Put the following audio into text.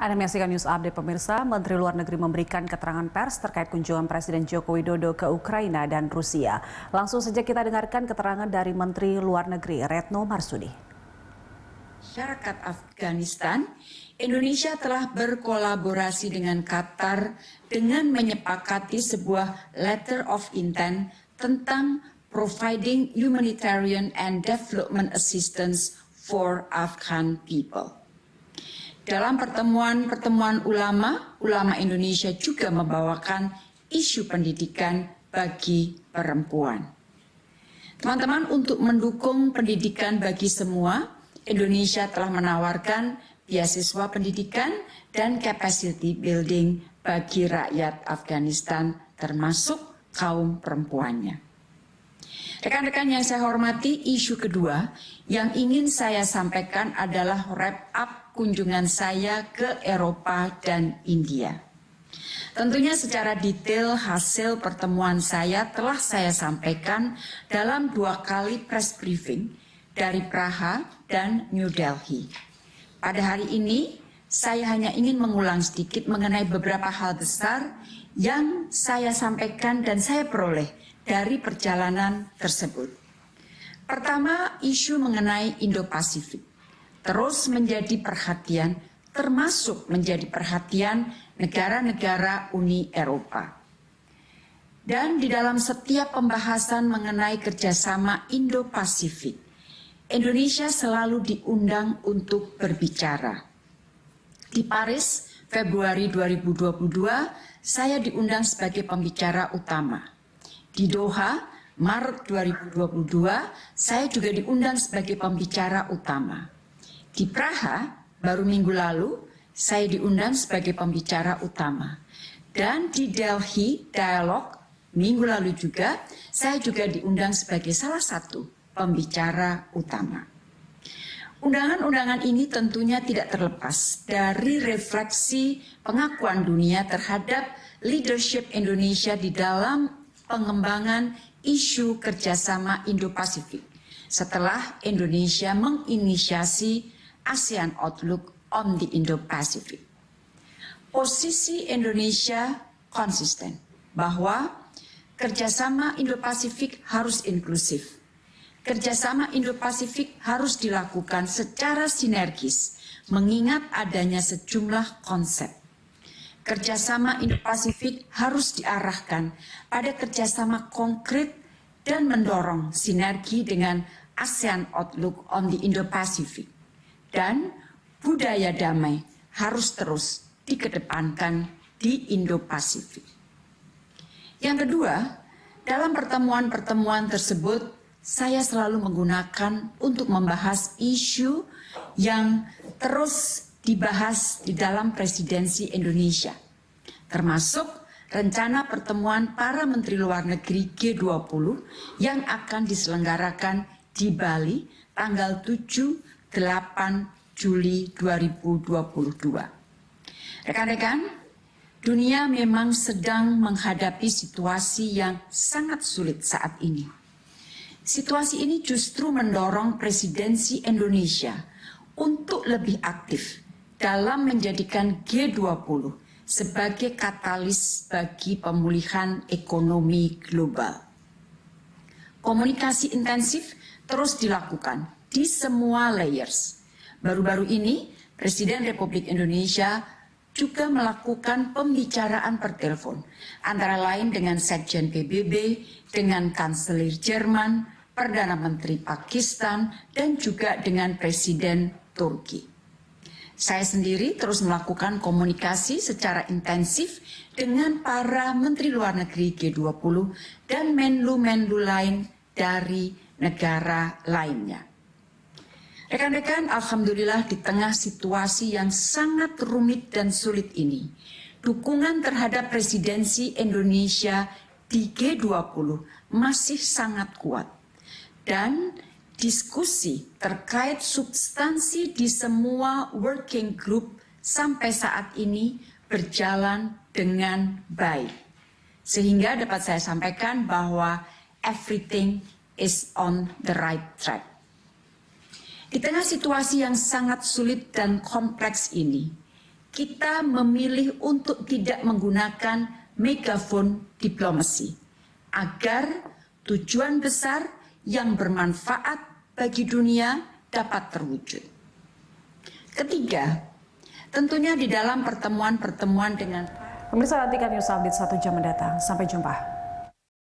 Anda menyaksikan News Update pemirsa. Menteri Luar Negeri memberikan keterangan pers terkait kunjungan Presiden Joko Widodo ke Ukraina dan Rusia. Langsung saja kita dengarkan keterangan dari Menteri Luar Negeri Retno Marsudi. Masyarakat Afghanistan, Indonesia telah berkolaborasi dengan Qatar dengan menyepakati sebuah Letter of Intent tentang providing humanitarian and development assistance for Afghan people. Dalam pertemuan ulama Indonesia juga membawakan isu pendidikan bagi perempuan. Teman-teman, untuk mendukung pendidikan bagi semua, Indonesia telah menawarkan beasiswa pendidikan dan capacity building bagi rakyat Afghanistan, termasuk kaum perempuannya. Rekan-rekan yang saya hormati, isu kedua yang ingin saya sampaikan adalah wrap up kunjungan saya ke Eropa dan India. Tentunya secara detail hasil pertemuan saya telah saya sampaikan dalam 2 kali press briefing dari Praha dan New Delhi. Pada hari ini, saya hanya ingin mengulang sedikit mengenai beberapa hal besar yang saya sampaikan dan saya peroleh dari perjalanan tersebut. Pertama, isu mengenai Indo-Pasifik terus menjadi perhatian, termasuk menjadi perhatian negara-negara Uni Eropa. Dan di dalam setiap pembahasan mengenai kerjasama Indo-Pasifik, Indonesia selalu diundang untuk berbicara. Di Paris, Februari 2022, saya diundang sebagai pembicara utama. Di Doha, Maret 2022, saya juga diundang sebagai pembicara utama. Di Praha, baru minggu lalu, saya diundang sebagai pembicara utama. Dan di Delhi Dialog, minggu lalu juga, saya juga diundang sebagai salah satu pembicara utama. Undangan-undangan ini tentunya tidak terlepas dari refleksi pengakuan dunia terhadap leadership Indonesia di dalam pengembangan isu kerjasama Indo-Pasifik setelah Indonesia menginisiasi ASEAN Outlook on the Indo-Pacific. Posisi Indonesia konsisten bahwa kerjasama Indo-Pasifik harus inklusif. Kerjasama Indo-Pasifik harus dilakukan secara sinergis, mengingat adanya sejumlah konsep. Kerjasama Indo-Pasifik harus diarahkan pada kerjasama konkret dan mendorong sinergi dengan ASEAN Outlook on the Indo-Pacific. Dan budaya damai harus terus dikedepankan di Indo-Pasifik. Yang kedua, dalam pertemuan-pertemuan tersebut, saya selalu menggunakan untuk membahas isu yang terus dibahas di dalam presidensi Indonesia, termasuk rencana pertemuan para Menteri Luar Negeri G20 yang akan diselenggarakan di Bali tanggal 7-8 Juli 2022. Rekan-rekan, dunia memang sedang menghadapi situasi yang sangat sulit saat ini. Situasi ini justru mendorong presidensi Indonesia untuk lebih aktif dalam menjadikan G20 sebagai katalis bagi pemulihan ekonomi global. Komunikasi intensif terus dilakukan di semua layers. Baru-baru ini, Presiden Republik Indonesia juga melakukan pembicaraan per telepon, antara lain dengan Sekjen PBB, dengan Kanselir Jerman, Perdana Menteri Pakistan, dan juga dengan Presiden Turki. Saya sendiri terus melakukan komunikasi secara intensif dengan para Menteri Luar Negeri G20 dan Menlu-Menlu lain dari negara lainnya. Rekan-rekan, alhamdulillah di tengah situasi yang sangat rumit dan sulit ini, dukungan terhadap presidensi Indonesia di G20 masih sangat kuat. Dan diskusi terkait substansi di semua working group sampai saat ini berjalan dengan baik. Sehingga dapat saya sampaikan bahwa everything is on the right track. Di tengah situasi yang sangat sulit dan kompleks ini, kita memilih untuk tidak menggunakan megafon diplomasi agar tujuan besar yang bermanfaat bagi dunia dapat terwujud. Ketiga, tentunya di dalam pertemuan-pertemuan dengan Pemirsa, nantikan news update 1 jam mendatang. Sampai jumpa.